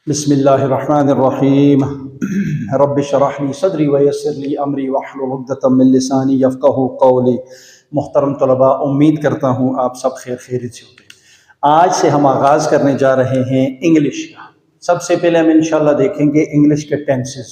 बिस्मिल्लाहिर्रहमानिर्रहीम रब्बि शरह ली सदरी व यस्सिर ली अमरी वहलुल उक़दतम मिन लिसानी यफ़क़हू क़ौली। मुहतरम तलबा, उम्मीद करता हूँ आप सब खैरियत से होंगे। आज से हम आगाज़ करने जा रहे हैं इंग्लिश का। सबसे पहले हम इंशाल्लाह देखेंगे इंग्लिश के टेंसेस।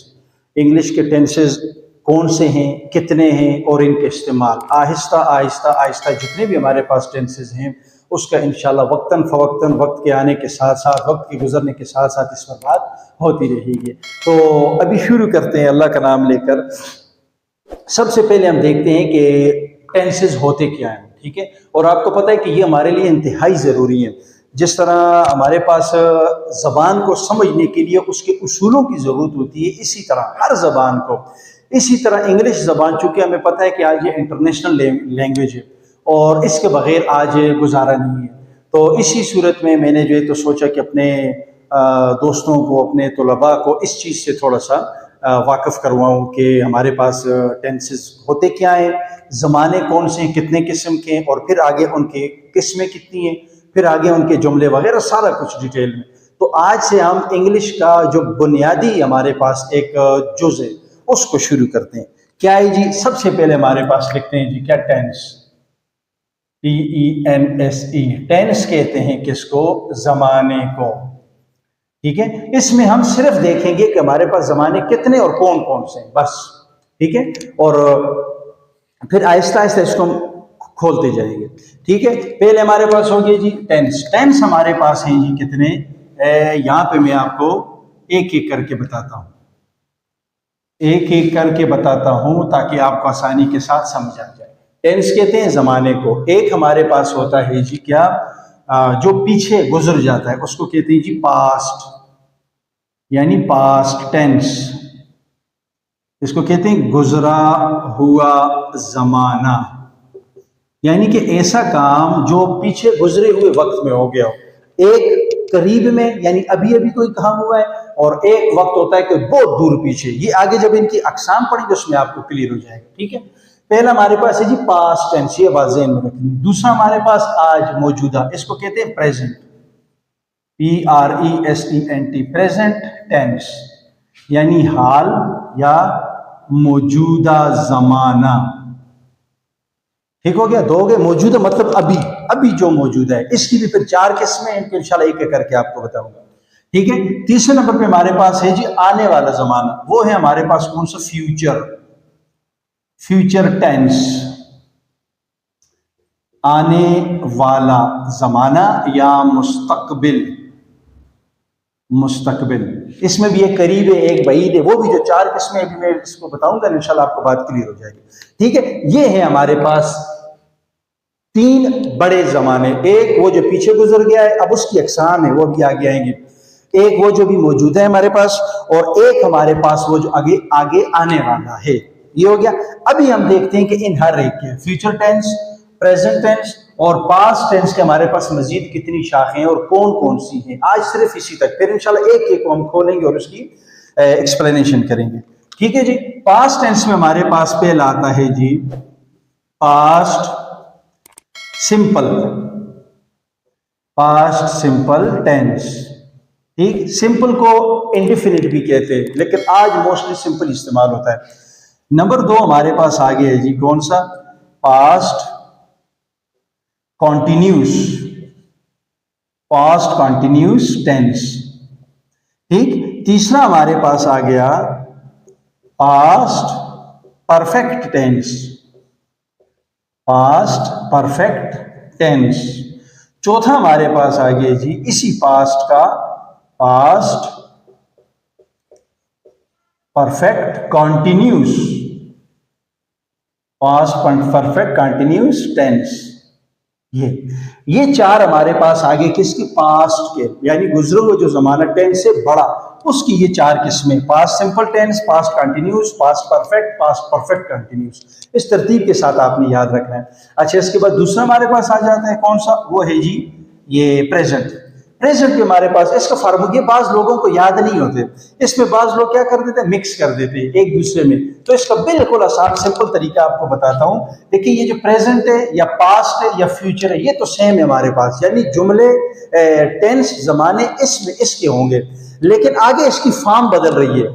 इंग्लिश के टेंसेस कौन से हैं, कितने हैं और इनके इस्तेमाल। आहिस्ता आहिस्ता आहिस्ता जितने भी हमारे पास टेंसेस हैं उसका इंशाल्लाह वक्तन फ़वक्तन, वक्त के आने के साथ साथ, वक्त के गुजरने के साथ साथ इस पर बात होती रहेगी। तो अभी शुरू करते हैं अल्लाह का नाम लेकर। सबसे पहले हम देखते हैं कि टेंसेस होते क्या हैं, ठीक है। और आपको पता है कि ये हमारे लिए इंतहाई ज़रूरी है। जिस तरह हमारे पास ज़बान को समझने के लिए उसके उसूलों की ज़रूरत होती है, इसी तरह हर ज़बान को, इसी तरह इंग्लिश ज़बान, चूँकि हमें पता है कि आज ये इंटरनेशनल लैंग्वेज है और इसके बगैर आज गुजारा नहीं है। तो इसी सूरत में मैंने जो है तो सोचा कि अपने दोस्तों को, अपने तलबा को इस चीज़ से थोड़ा सा वाकिफ़ करवाऊँ कि हमारे पास टेंसेस होते क्या हैं, ज़माने कौन से हैं, कितने किस्म के हैं, और फिर आगे उनकी किस्में कितनी हैं, फिर आगे उनके जुमले वगैरह सारा कुछ डिटेल में। तो आज से हम इंग्लिश का जो बुनियादी हमारे पास एक जुज़ है उसको शुरू करते हैं। क्या है जी? सबसे पहले हमारे पास लिखते हैं जी, क्या? टेंस। TENSE। टेंस कहते हैं किसको? ज़माने को, ठीक है। इसमें हम सिर्फ देखेंगे कि हमारे पास ज़माने कितने और कौन कौन से हैं, बस, ठीक है। और फिर आहिस्ता आहिस्ता इसको हम खोलते जाएंगे, ठीक है। पहले हमारे पास हो गया जी टेंस। टेंस हमारे पास हैं जी कितने? यहाँ पे मैं आपको एक एक करके बताता हूँ, एक एक करके बताता हूँ ताकि आपको आसानी के साथ समझ आ जाए। टेंस कहते हैं ज़माने को। एक हमारे पास होता है जी क्या? जो पीछे गुजर जाता है उसको कहते हैं जी पास्ट, यानी पास्ट टेंस। इसको कहते हैं गुजरा हुआ ज़माना, यानी कि ऐसा काम जो पीछे गुजरे हुए वक्त में हो गया हो। एक करीब में, यानी अभी अभी कोई काम हुआ है, और एक वक्त होता है कि बहुत दूर पीछे। ये आगे जब इनकी अकसाम पढ़ेंगे उसमें आपको क्लियर हो जाएगा, ठीक है। पहला हमारे पास है जी पास्ट टेंस, ये बात ज़हन में रखनी। दूसरा हमारे पास आज, मौजूदा, इसको कहते हैं प्रेजेंट, PRESENT, प्रेजेंट टेंस, यानी हाल या मौजूदा जमाना, ठीक हो गया। दो हो गए। मौजूदा मतलब अभी, अभी जो मौजूदा है। इसकी भी फिर चार किस्में हैं, इंशाल्लाह एक एक करके आपको बताऊंगा, ठीक है। तीसरे नंबर पे हमारे पास है जी आने वाला जमाना। वो है हमारे पास कौन सा? फ्यूचर, फ्यूचर टेंस, आने वाला जमाना या मुस्तकबिल, मुस्तकबिल। इसमें भी एक करीब है, एक बईद है। वो भी जो चार किस्में अभी मैं इसको बताऊंगा, इंशाल्लाह आपको बात क्लियर हो जाएगी, ठीक है। ये है हमारे पास तीन बड़े जमाने। एक वो जो पीछे गुजर गया है, अब उसकी अकसाम है, वो भी आगे आएंगे। एक वो जो भी मौजूद है हमारे पास, और एक हमारे पास वो जो आगे आगे आने वाला है। ये हो गया। अभी हम देखते हैं कि इन हर एक के फ्यूचर टेंस, प्रेजेंट टेंस और पास्ट टेंस के हमारे पास मजीद कितनी शाखें हैं और कौन कौन सी हैं। आज सिर्फ इसी तक, फिर इंशाल्लाह एक एक को हम खोलेंगे और उसकी एक्सप्लेनेशन करेंगे, ठीक है जी। पास्ट टेंस में हमारे पास पहला आता है जी past simple, past simple tense, ठीक। सिंपल को इंडेफिनिट भी कहते हैं, लेकिन आज मोस्टली सिंपल इस्तेमाल होता है। नंबर दो हमारे पास आ गया है जी, कौन सा? Past continuous, past continuous tense, ठीक। तीसरा हमारे पास आ गया past perfect tense, past perfect tense. चौथा हमारे पास आ गया जी इसी पास्ट का past perfect continuous, past perfect continuous tense. ये चार हमारे पास आगे किसके? पास्ट के, यानी गुजरे हुए जो जमाना टेंस से बड़ा, उसकी ये चार किस्में: past simple tense, past continuous, past perfect, past perfect continuous. इस तरतीब के साथ आपने याद रखना है। अच्छा, इसके बाद दूसरा हमारे पास आ जाता है कौन सा? वो है जी ये प्रेजेंट। प्रेजेंट भी हमारे पास, इसका फार्मूला ये बाज लोगों को याद नहीं होते, इसमें बाज लोग क्या कर देते हैं, मिक्स कर देते हैं एक दूसरे में। तो इसका बिल्कुल आसान सिंपल तरीका आपको बताता हूं। देखिए ये जो प्रेजेंट है या पास्ट है या फ्यूचर है, ये तो सेम है हमारे पास, यानी जुमले टेंस जमाने इसमें इसके होंगे, लेकिन आगे इसकी फॉर्म बदल रही है।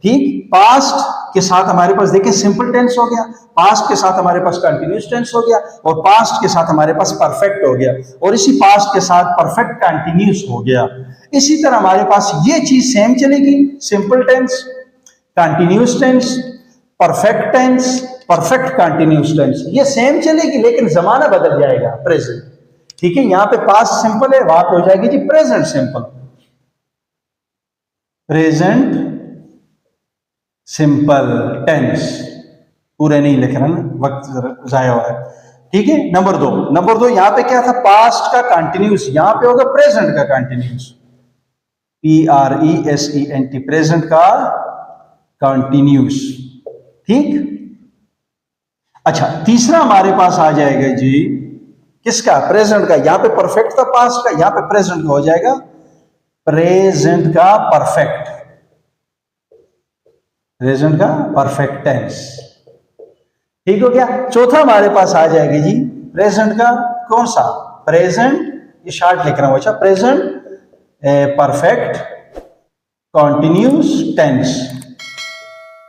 ठीक, पास्ट के साथ हमारे पास देखिए सिंपल टेंस हो गया, पास्ट के साथ हमारे पास कंटिन्यूस टेंस हो गया, और पास्ट के साथ हमारे पास परफेक्ट हो गया, और इसी पास्ट के साथ परफेक्ट कंटिन्यूस हो गया। इसी तरह हमारे पास ये चीज सेम चलेगी, simple tense, continuous tense, perfect tense, perfect continuous tense, ये सेम चलेगी, लेकिन जमाना बदल जाएगा, प्रेजेंट। ठीक है, यहां पे पास्ट सिंपल है, वहां पे हो जाएगी जी present simple, present simple tense. पूरे नहीं लिख रहा ना, वक्त जाया हो रहा है। ठीक है, नंबर दो यहां पे क्या था, पास्ट का कंटिन्यूस, यहां पे होगा प्रेजेंट का कंटिन्यूस, PRESENT, प्रेजेंट का कंटिन्यूस। ठीक, अच्छा तीसरा हमारे पास आ जाएगा जी किसका, प्रेजेंट का। यहां पे परफेक्ट था पास्ट का, यहां पे प्रेजेंट का हो जाएगा प्रेजेंट का परफेक्ट, प्रेजेंट का परफेक्ट टेंस। ठीक हो गया। चौथा हमारे पास आ जाएगी जी प्रेजेंट का कौन सा, प्रेजेंट, ये शॉर्ट लिख रहा हूं, अच्छा प्रेजेंट परफेक्ट कॉन्टिन्यूस टेंस,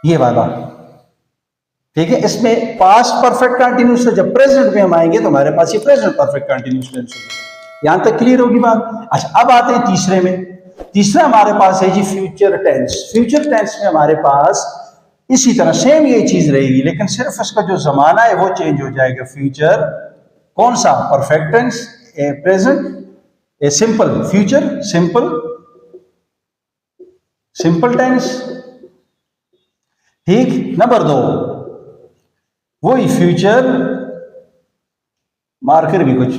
ये वाला। ठीक है, इसमें पास्ट परफेक्ट कंटिन्यूस है, जब प्रेजेंट में हम आएंगे तो हमारे पास ये प्रेजेंट परफेक्ट कंटिन्यूस टेंस होगा। यहां तक क्लियर होगी बात। अच्छा अब आते हैं तीसरे में। तीसरा हमारे पास है जी फ्यूचर टेंस। फ्यूचर टेंस में हमारे पास इसी तरह सेम ये चीज रहेगी, लेकिन सिर्फ इसका जो जमाना है वो चेंज हो जाएगा। फ्यूचर कौन सा, perfect tense, present simple, future simple, simple tense. ठीक, नंबर 2 वही फ्यूचर, मार्कर भी कुछ,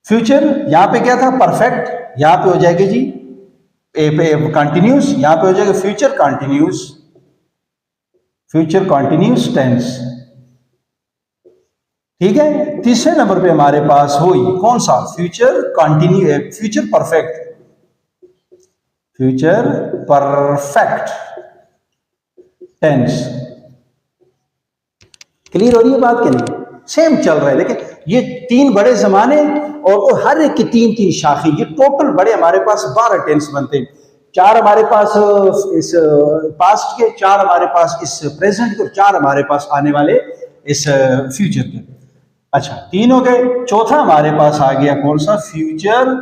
फ्यूचर यहां पे क्या था, परफेक्ट, यहां पे हो जाएगी जी कंटिन्यूस, यहां पे हो जाएगा future continuous, future continuous tense. ठीक है, तीसरे नंबर पे हमारे पास हुई कौन सा, future continue, future perfect, future perfect tense. Clear हो रही है बात के नहीं, सेम चल रहा है। लेकिन ये तीन बड़े जमाने और हर एक की तीन तीन शाखें, ये टोटल बड़े हमारे पास 12 टेंस बनते हैं। 4 हमारे पास इस पास्ट के, 4 हमारे पास इस प्रेजेंट के, और 4 हमारे पास आने वाले इस फ्यूचर के। अच्छा 3 हो गए। चौथा हमारे पास आ गया कौन सा, फ्यूचर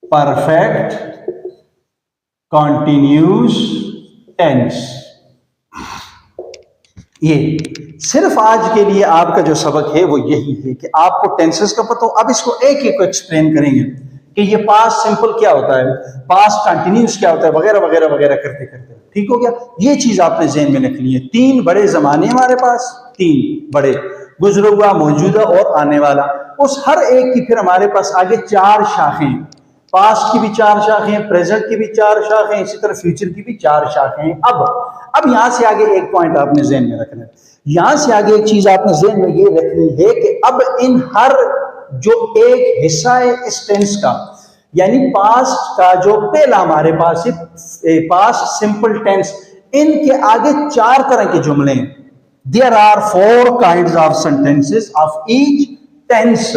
परफेक्ट कॉन्टिन्यूस टेंस। ये सिर्फ आज के लिए आपका जो सबक है वो यही है कि आपको टेंसेस का पता हो। अब इसको एक एक को एक्सप्लेन करेंगे कि ये पास्ट सिंपल क्या होता है, पास्ट कंटिन्यूस क्या होता है, वगैरह वगैरह वगैरह करते करते। ठीक हो गया, ये चीज आपने ज़हन में रखनी है। 3 बड़े जमाने हमारे पास, 3 बड़े, गुजरा हुआ, मौजूदा और आने वाला। उस हर एक की फिर हमारे पास आगे 4 शाखें, पास्ट की भी 4 शाखें, प्रेजेंट की भी 4 शाखें, इसी तरह फ्यूचर की भी 4 शाखें। अब यहां से आगे एक पॉइंट आपने ज़हन में रखना है, यहां से आगे एक चीज आपने ज़हन में ये रखनी है कि अब इन हर जो एक हिस्सा है इस टेंस का, यानी पास्ट का जो पहला हमारे पास है पास्ट सिंपल टेंस, इनके आगे 4 तरह के जुमले हैं। There are 4 kinds of sentences of each tense,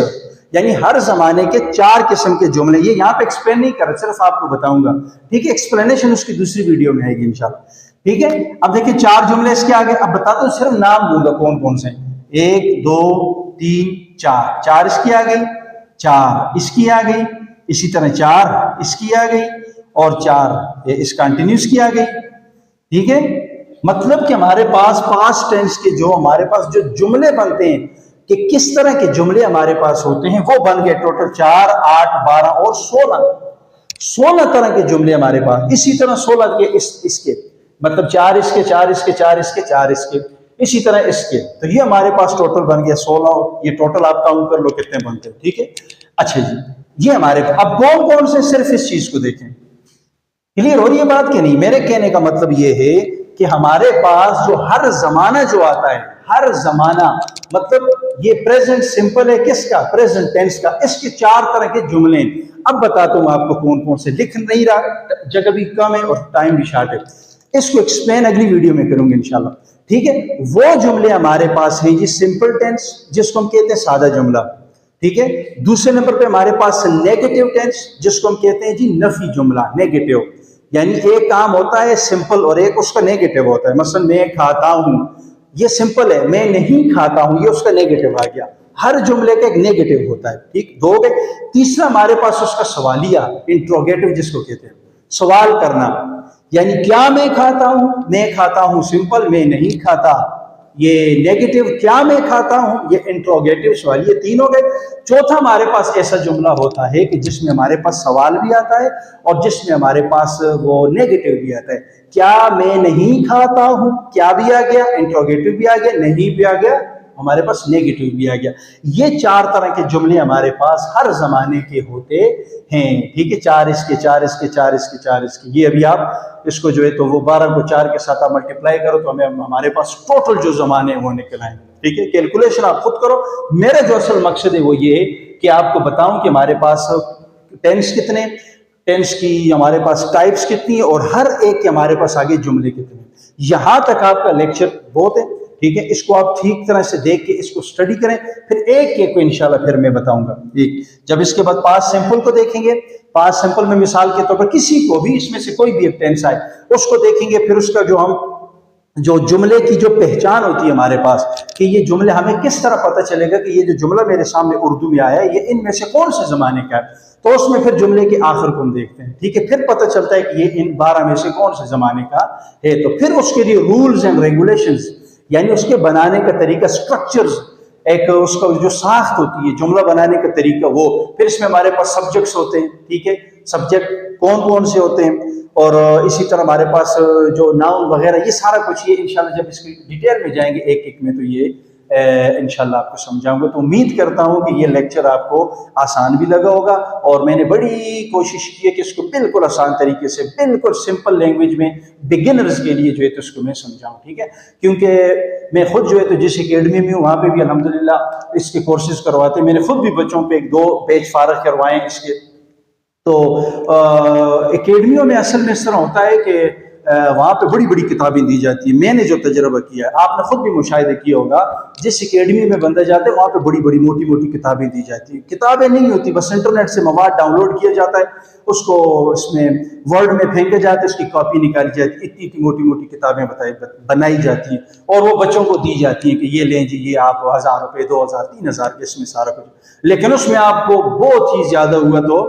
यानी हर जमाने के 4 किस्म के जुमले। ये यहां पे एक्सप्लेन नहीं कर रहा, सिर्फ आपको बताऊंगा। ठीक है, एक्सप्लेनेशन उसकी दूसरी वीडियो में आएगी इंशाल्लाह। ठीक है, अब देखिए 4 जुमले इसके आगे, अब बताता हूं, सिर्फ नाम दूंगा कौन कौन से। 1 2 3 4, 4 इसकी आ गई, 4 इसकी आ गई, इसी तरह 4 इसकी आ गई, और 4 इस कंटिन्यूस की आ गई। ठीक है, मतलब कि हमारे पास पास्ट टेंस के जो हमारे पास जो जुमले बनते हैं कि किस तरह के जुमले हमारे पास होते हैं, वो बन गए टोटल 4 8 12 और 16 तरह के जुमले हमारे पास। इसी तरह 16 के इसके मतलब 4 इसके, 4 इसके, 4 इसके, 4 इसके, इसी तरह इसके, तो ये हमारे पास टोटल बन गया 16। ये टोटल आप काउंट कर लो कितने बनते हैं। ठीक है, अच्छा जी, ये हमारे अब कौन कौन से, सिर्फ इस चीज को देखें। क्लियर हो रही है बात कि नहीं? मेरे कहने का मतलब ये है कि हमारे पास जो हर जमाना जो आता है, हर जमाना मतलब ये प्रेजेंट सिंपल है किसका, प्रेजेंट टेंस का, इसके 4 तरह के जुमले। अब बताता हूं आपको कौन कौन से, लिख नहीं रहा, जगह भी कम है और टाइम भी शॉर्ट है, इसको एक्सप्लेन अगली वीडियो में करूंगा इंशाल्लाह, ठीक है। वो जुमले हमारे पास हैं जी सिंपल टेंस, जिसको हम कहते हैं सादा जुमला, ठीक है। दूसरे नंबर पे हमारे पास नेगेटिव टेंस, जिसको हम कहते हैं जी नफी जुमला, नेगेटिव, यानी एक काम होता है सिंपल और एक उसका नेगेटिव होता है। मसलन मैं खाता हूं, ये सिंपल है, मैं नहीं खाता हूं, ये उसका नेगेटिव आ गया। हर जुमले का एक नेगेटिव होता है, ठीक, 2 गए। तीसरा हमारे पास उसका सवालिया, इंट्रोगेटिव जिसको कहते हैं, सवाल करना, यानी क्या मैं खाता हूं सिंपल, मैं नहीं खाता, ये नेगेटिव, क्या मैं खाता हूं, ये इंट्रोगेटिव सवाल, ये 3 हो गए। चौथा हमारे पास ऐसा जुमला होता है कि जिसमें हमारे पास सवाल भी आता है और जिसमें हमारे पास वो नेगेटिव भी आता है। क्या मैं नहीं खाता हूं, क्या भी आ गया, इंट्रोगेटिव भी आ गया, नहीं भी आ गया, हमारे पास नेगेटिव भी आ गया। ये 4 तरह के जुमले हमारे पास हर जमाने के होते हैं, ठीक है। 4 इसके 4 इसके 4 इसके 4 इसके, ये अभी आप इसको जो है तो वो 12 को 4 के साथ आप मल्टीप्लाई करो तो हमें हमारे पास टोटल जो जमाने हैं वो निकल आएंगे, ठीक है। कैलकुलेशन आप खुद करो। मेरा जो असल मकसद है वो ये है कि आपको बताऊं कि हमारे पास टेंस कितने, टेंस की हमारे पास टाइप्स कितनी है और हर एक के हमारे पास आगे जुमले कितने। यहां तक आपका लेक्चर बहुत है, ठीक है। इसको आप ठीक तरह से देख के इसको स्टडी करें, फिर एक एक को इंशाल्लाह फिर मैं बताऊंगा। एक जब इसके बाद पास्ट सिंपल को देखेंगे, पास्ट सिंपल में मिसाल के तौर पर किसी को भी इसमें से कोई भी एक टेंस आए उसको देखेंगे, फिर उसका जो जुमले की जो पहचान होती है हमारे पास कि ये जुमले, हमें किस तरह पता चलेगा कि ये जो जुमला मेरे सामने उर्दू में आया है ये इनमें से कौन से जमाने का है, तो उसमें फिर जुमले के आखिर को हम देखते हैं, ठीक है। फिर पता चलता है कि ये इन 12 में से कौन से जमाने का है, तो फिर उसके लिए रूल्स एंड रेगुलेशंस, यानी उसके बनाने का तरीका, स्ट्रक्चर्स, एक उसका जो साख्त होती है जुमला बनाने का तरीका, वो फिर इसमें हमारे पास सब्जेक्ट्स होते हैं, ठीक है। सब्जेक्ट कौन कौन से होते हैं और इसी तरह हमारे पास जो नाउन वगैरह, ये सारा कुछ, ये इंशाल्लाह जब इसकी डिटेल में जाएंगे एक एक में तो ये इंशाल्लाह आपको समझाऊंगा। तो उम्मीद करता हूं कि ये लेक्चर आपको आसान भी लगा होगा और मैंने बड़ी कोशिश की है कि इसको बिल्कुल आसान तरीके से, बिल्कुल सिंपल लैंग्वेज में बिगिनर्स के लिए जो है तो इसको मैं समझाऊं, ठीक है। क्योंकि मैं खुद जो है तो जिस एकेडमी में हूँ वहाँ पे भी अल्हम्दुलिल्लाह इसके कोर्सेज करवाते हैं। मैंने खुद भी बच्चों पे 1-2 बैच फारग करवाए इसके। तो एकेडमियों में असल में इस तरह होता है कि वहाँ पे बड़ी बड़ी किताबें दी जाती है। मैंने जो तजर्बा किया है, आपने खुद भी मुशाहिदा किया होगा, जिस एकेडमी में बंदा जाता है वहाँ पे बड़ी बड़ी मोटी मोटी किताबें दी जाती है। किताबें नहीं होती, बस इंटरनेट से मवाद डाउनलोड किया जाता है, उसको इसमें वर्ड में फेंके जाते हैं, उसकी कॉपी निकाली जाती है, इतनी इतनी मोटी मोटी किताबें बनाई जाती हैं और वो बच्चों को दी जाती हैं कि ये लें जी, ये आप 1000 रुपये 2000 3000 इसमें सारा कुछ, लेकिन उसमें आपको बहुत ही ज्यादा हुआ तो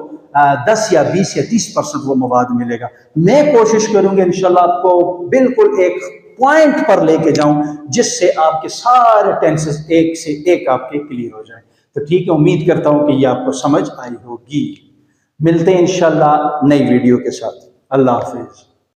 10 या 20 या 30% वो मवाद मिलेगा। मैं कोशिश करूंगा इंशाल्लाह आपको बिल्कुल एक पॉइंट पर लेके जाऊं जिससे आपके सारे टेंसेस एक से एक आपके क्लियर हो जाए। तो ठीक है, उम्मीद करता हूं कि ये आपको समझ आई होगी। मिलते हैं इंशाल्लाह नई वीडियो के साथ। अल्लाह हाफिज।